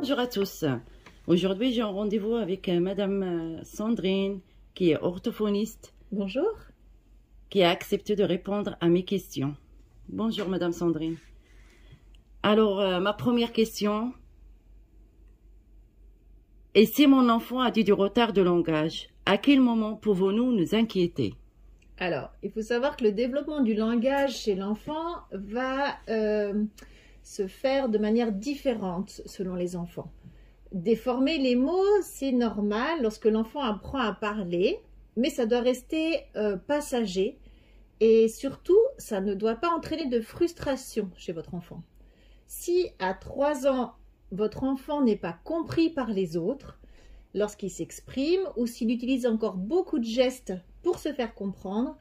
Bonjour à tous. Aujourd'hui, j'ai un rendez-vous avec Madame Sandrine, qui est orthophoniste. Bonjour. Qui a accepté de répondre à mes questions. Bonjour Madame Sandrine. Alors, ma première question. Et si mon enfant a du retard de langage, à quel moment pouvons-nous nous inquiéter? Alors, il faut savoir que le développement du langage chez l'enfant va se faire de manière différente selon les enfants. Déformer les mots, c'est normal lorsque l'enfant apprend à parler, mais ça doit rester passager et surtout, ça ne doit pas entraîner de frustration chez votre enfant. Si à 3 ans, votre enfant n'est pas compris par les autres, lorsqu'il s'exprime ou s'il utilise encore beaucoup de gestes pour se faire comprendre,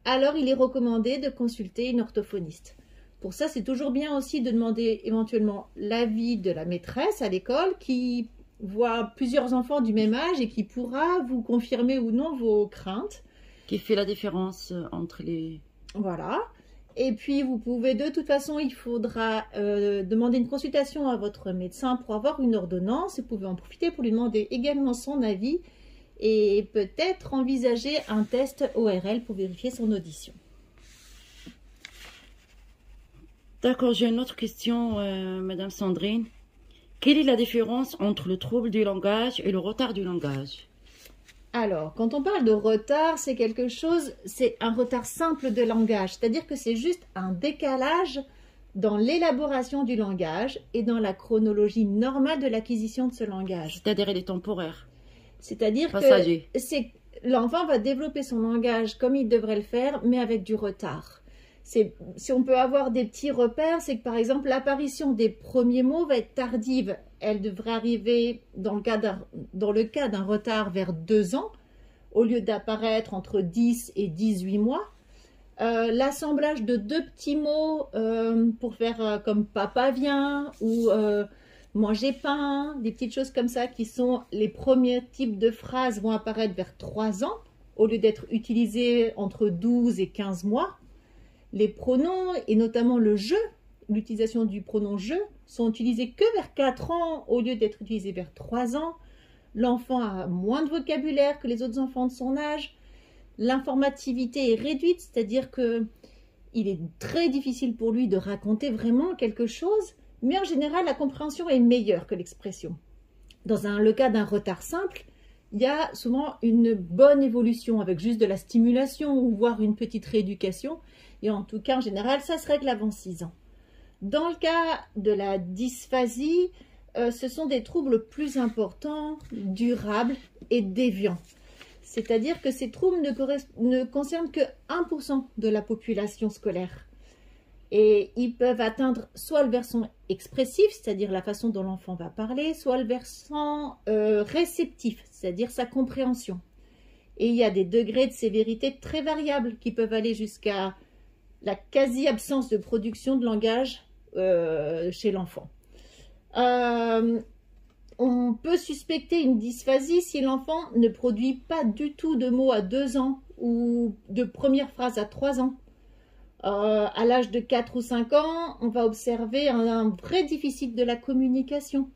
alors il est recommandé de consulter une orthophoniste. Pour ça, c'est toujours bien aussi de demander éventuellement l'avis de la maîtresse à l'école qui voit plusieurs enfants du même âge et qui pourra vous confirmer ou non vos craintes. Qui fait la différence entre les... Voilà. Et puis, vous pouvez, de toute façon, il faudra demander une consultation à votre médecin pour avoir une ordonnance. Vous pouvez en profiter pour lui demander également son avis et peut-être envisager un test ORL pour vérifier son audition. D'accord, j'ai une autre question, Madame Sandrine. Quelle est la différence entre le trouble du langage et le retard du langage? Alors, quand on parle de retard, c'est quelque chose, c'est un retard simple de langage, c'est-à-dire que c'est juste un décalage dans l'élaboration du langage et dans la chronologie normale de l'acquisition de ce langage. C'est-à-dire il est temporaire. C'est-à-dire passager. Que l'enfant va développer son langage comme il devrait le faire, mais avec du retard. Si on peut avoir des petits repères, c'est que par exemple l'apparition des premiers mots va être tardive. Elle devrait arriver dans le cas d'un retard vers 2 ans, au lieu d'apparaître entre 10 et 18 mois. L'assemblage de 2 petits mots pour faire comme papa vient ou manger pain, des petites choses comme ça qui sont les premiers types de phrases vont apparaître vers 3 ans, au lieu d'être utilisés entre 12 et 15 mois. Les pronoms, et notamment le « je », l'utilisation du pronom « je », sont utilisés que vers 4 ans au lieu d'être utilisés vers 3 ans. L'enfant a moins de vocabulaire que les autres enfants de son âge. L'informativité est réduite, c'est-à-dire qu'il est très difficile pour lui de raconter vraiment quelque chose, mais en général, la compréhension est meilleure que l'expression. Dans le cas d'un retard simple, il y a souvent une bonne évolution avec juste de la stimulation ou voire une petite rééducation. Et en tout cas, en général, ça se règle avant 6 ans. Dans le cas de la dysphasie, ce sont des troubles plus importants, durables et déviants. C'est-à-dire que ces troubles ne concernent que 1% de la population scolaire. Et ils peuvent atteindre soit le versant expressif, c'est-à-dire la façon dont l'enfant va parler, soit le versant réceptif, c'est-à-dire sa compréhension. Et il y a des degrés de sévérité très variables qui peuvent aller jusqu'à la quasi-absence de production de langage chez l'enfant. On peut suspecter une dysphasie si l'enfant ne produit pas du tout de mots à 2 ans ou de première phrase à 3 ans. À l'âge de 4 ou 5 ans, on va observer un vrai déficit de la communication.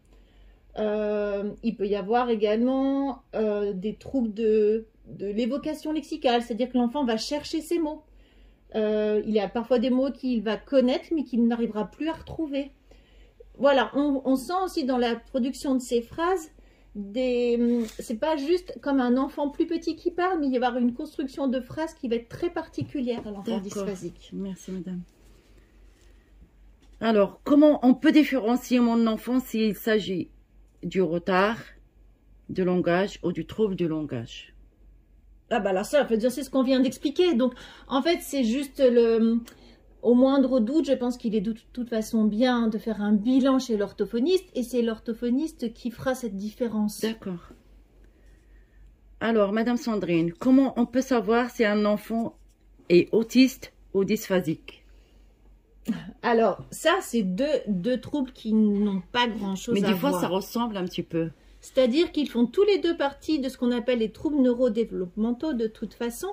Il peut y avoir également des troubles de l'évocation lexicale, c'est-à-dire que l'enfant va chercher ses mots. Il y a parfois des mots qu'il va connaître mais qu'il n'arrivera plus à retrouver. Voilà, on sent aussi dans la production de ces phrases, c'est pas juste comme un enfant plus petit qui parle, mais il va y avoir une construction de phrases qui va être très particulière à l'enfant dysphasique. Merci madame. Alors, comment on peut différencier mon enfant s'il s'agit du retard de langage ou du trouble du langage? Ah bah alors ça veut dire c'est ce qu'on vient d'expliquer. Donc en fait c'est juste au moindre doute, je pense qu'il est de toute façon bien de faire un bilan chez l'orthophoniste et c'est l'orthophoniste qui fera cette différence. D'accord. Alors Madame Sandrine, comment on peut savoir si un enfant est autiste ou dysphasique? Alors ça c'est deux troubles qui n'ont pas grand chose à voir. Mais des fois ça ressemble un petit peu. C'est-à-dire qu'ils font tous les deux partie de ce qu'on appelle les troubles neurodéveloppementaux de toute façon.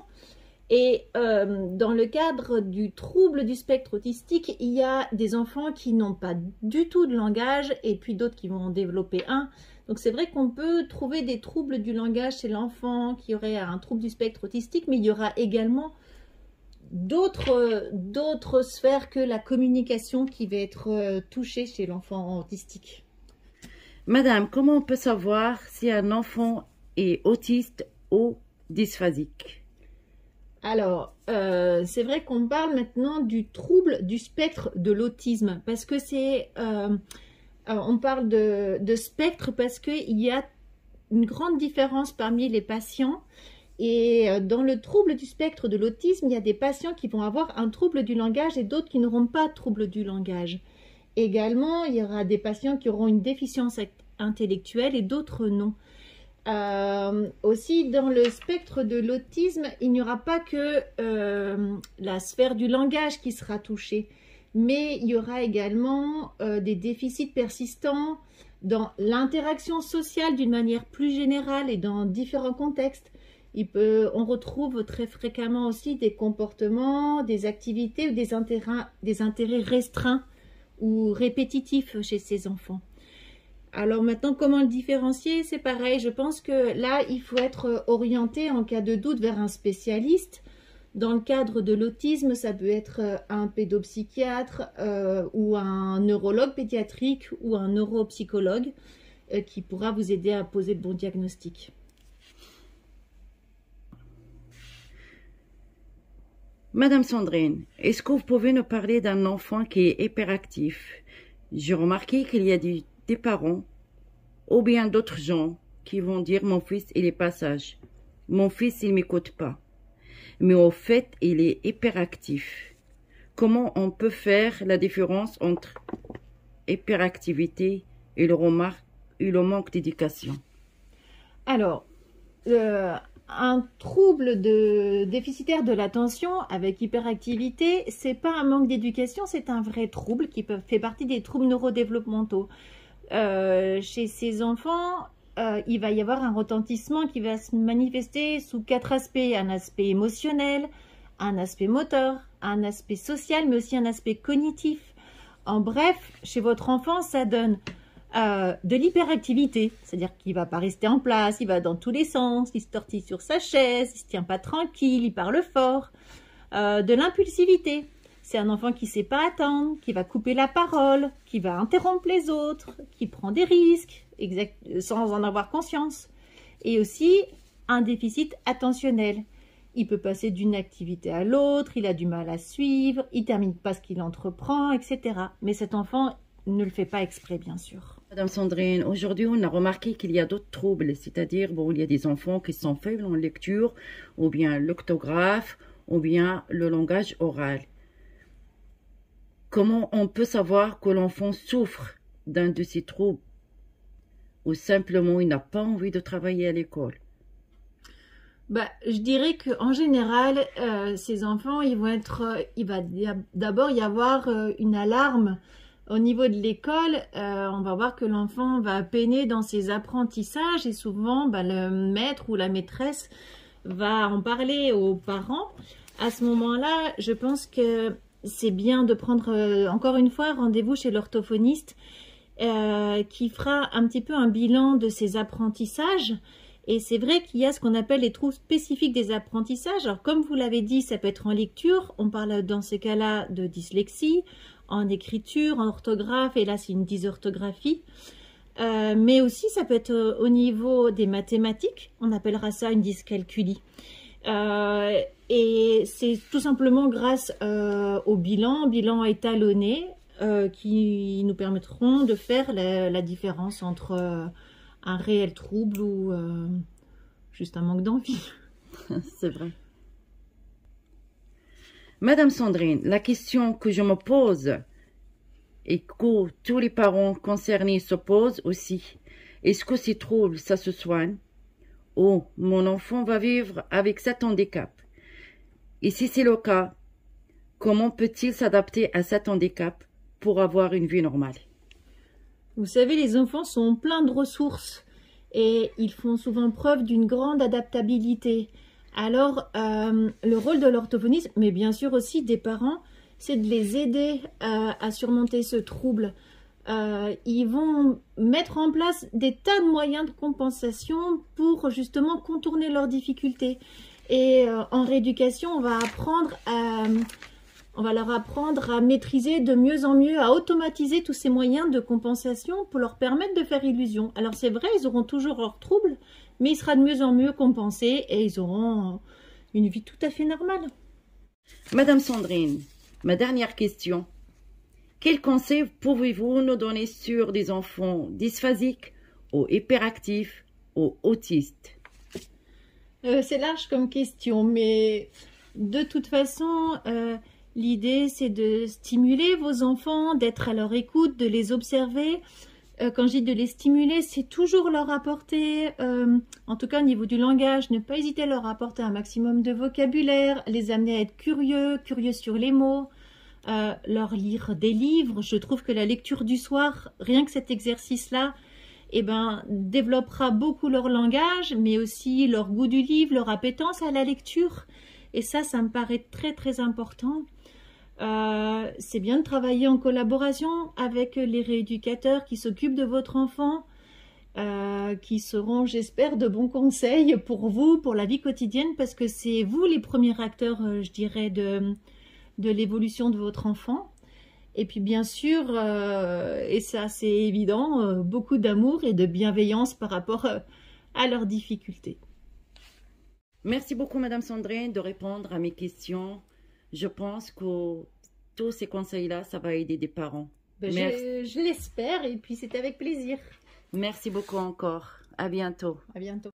Et dans le cadre du trouble du spectre autistique, il y a des enfants qui n'ont pas du tout de langage et puis d'autres qui vont en développer un. Donc c'est vrai qu'on peut trouver des troubles du langage chez l'enfant qui aurait un trouble du spectre autistique, mais il y aura également d'autres sphères que la communication qui va être touchée chez l'enfant autistique. Madame, comment on peut savoir si un enfant est autiste ou dysphasique? Alors, c'est vrai qu'on parle maintenant du trouble du spectre de l'autisme, parce que on parle de spectre parce qu'il y a une grande différence parmi les patients. Et dans le trouble du spectre de l'autisme, il y a des patients qui vont avoir un trouble du langage et d'autres qui n'auront pas de trouble du langage. Également, il y aura des patients qui auront une déficience intellectuelle et d'autres non. Aussi, dans le spectre de l'autisme, il n'y aura pas que la sphère du langage qui sera touchée, mais il y aura également des déficits persistants dans l'interaction sociale d'une manière plus générale et dans différents contextes. On retrouve très fréquemment aussi des comportements, des activités ou des intérêts restreints ou répétitifs chez ces enfants. Alors maintenant, comment le différencier? C'est pareil, je pense que là, il faut être orienté en cas de doute vers un spécialiste. Dans le cadre de l'autisme, ça peut être un pédopsychiatre ou un neurologue pédiatrique ou un neuropsychologue qui pourra vous aider à poser le bon diagnostic. Madame Sandrine, est-ce que vous pouvez nous parler d'un enfant qui est hyperactif? J'ai remarqué qu'il y a des parents ou bien d'autres gens qui vont dire mon fils il est pas sage, mon fils il m'écoute pas, mais au fait il est hyperactif. Comment on peut faire la différence entre hyperactivité et le manque d'éducation? Alors, un trouble déficitaire de l'attention avec hyperactivité, c'est pas un manque d'éducation, c'est un vrai trouble qui fait partie des troubles neurodéveloppementaux. Chez ces enfants, il va y avoir un retentissement qui va se manifester sous 4 aspects. Un aspect émotionnel, un aspect moteur, un aspect social, mais aussi un aspect cognitif. En bref, chez votre enfant, ça donne de l'hyperactivité, c'est-à-dire qu'il ne va pas rester en place, il va dans tous les sens, il se tortille sur sa chaise, il ne se tient pas tranquille, il parle fort. De l'impulsivité, c'est un enfant qui ne sait pas attendre, qui va couper la parole, qui va interrompre les autres, qui prend des risques sans en avoir conscience. Et aussi un déficit attentionnel. Il peut passer d'une activité à l'autre, il a du mal à suivre, il ne termine pas ce qu'il entreprend, etc. Mais cet enfant ne le fait pas exprès, bien sûr. Madame Sandrine, aujourd'hui, on a remarqué qu'il y a d'autres troubles, c'est-à-dire, bon, il y a des enfants qui sont faibles en lecture, ou bien l'orthographe, ou bien le langage oral. Comment on peut savoir que l'enfant souffre d'un de ces troubles, ou simplement il n'a pas envie de travailler à l'école? Je dirais qu'en général, ces enfants, il va d'abord y avoir une alarme. Au niveau de l'école, on va voir que l'enfant va peiner dans ses apprentissages et souvent le maître ou la maîtresse va en parler aux parents. À ce moment-là, je pense que c'est bien de prendre encore une fois rendez-vous chez l'orthophoniste qui fera un petit peu un bilan de ses apprentissages. Et c'est vrai qu'il y a ce qu'on appelle les troubles spécifiques des apprentissages. Alors comme vous l'avez dit, ça peut être en lecture, on parle dans ces cas-là de dyslexie, en écriture, en orthographe, et là c'est une dysorthographie. Mais aussi ça peut être au niveau des mathématiques, on appellera ça une dyscalculie. Et c'est tout simplement grâce au bilan étalonné qui nous permettront de faire la différence entre un réel trouble ou juste un manque d'envie. C'est vrai. Madame Sandrine, la question que je me pose et que tous les parents concernés se posent aussi, est-ce que ces troubles, ça se soigne? Ou mon enfant va vivre avec cet handicap? Et si c'est le cas, comment peut-il s'adapter à cet handicap pour avoir une vie normale? Vous savez, les enfants sont pleins de ressources et ils font souvent preuve d'une grande adaptabilité. Alors, le rôle de l'orthophoniste, mais bien sûr aussi des parents, c'est de les aider à surmonter ce trouble. Ils vont mettre en place des tas de moyens de compensation pour justement contourner leurs difficultés. Et en rééducation, on va leur apprendre à maîtriser de mieux en mieux, à automatiser tous ces moyens de compensation pour leur permettre de faire illusion. Alors c'est vrai, ils auront toujours leurs troubles, mais il sera de mieux en mieux compensé et ils auront une vie tout à fait normale. Madame Sandrine, ma dernière question. Quels conseils pouvez-vous nous donner sur des enfants dysphasiques ou hyperactifs ou autistes? C'est large comme question, mais de toute façon, l'idée c'est de stimuler vos enfants, d'être à leur écoute, de les observer. Quand je dis de les stimuler, c'est toujours leur apporter, en tout cas au niveau du langage, ne pas hésiter à leur apporter un maximum de vocabulaire, les amener à être curieux, curieux sur les mots, leur lire des livres. Je trouve que la lecture du soir, rien que cet exercice-là, eh ben, développera beaucoup leur langage, mais aussi leur goût du livre, leur appétence à la lecture. Et ça me paraît très très important. C'est bien de travailler en collaboration avec les rééducateurs qui s'occupent de votre enfant, qui seront, j'espère, de bons conseils pour vous, pour la vie quotidienne, parce que c'est vous les premiers acteurs, je dirais, de l'évolution de votre enfant. Et puis bien sûr, et ça c'est évident, beaucoup d'amour et de bienveillance par rapport à leurs difficultés. Merci beaucoup Madame Sandrine de répondre à mes questions. Je pense que tous ces conseils-là, ça va aider des parents. Je l'espère et puis c'est avec plaisir. Merci beaucoup encore. À bientôt. À bientôt.